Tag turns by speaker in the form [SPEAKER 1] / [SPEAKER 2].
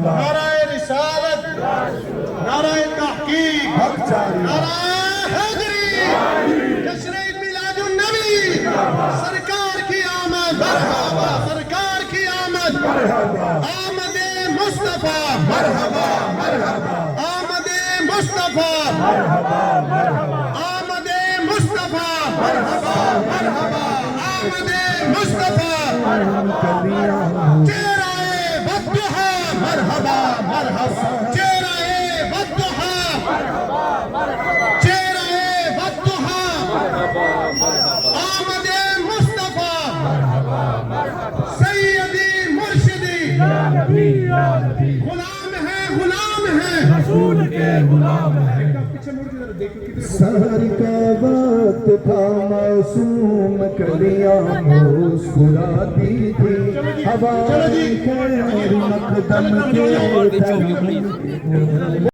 [SPEAKER 1] نعرہ رسالت، نعرہ تحقیق، نعرہ حیدری، جشن عید میلاد النبی، سرکار کی آمد، مرحبا سرکار کی آمد، آمد مصطفیٰ، مرحبا مرحبا، آمد مصطفیٰ، مرحبا مرحبا، آمد مصطفیٰ، مرحبا مرحبا، آمد مصطفیٰ، چہرہ بددعا، مرحبا مرحبا، چہرہ بددعا، چہرہ بددعا، آمد مصطفیٰ، سیدی مرشدی، غلام ہے رسول کے غلام ہے۔
[SPEAKER 2] سحر کا وقت تھا معصوم کلیاں مسکراتی تھی، ہوا خیر مقدم کے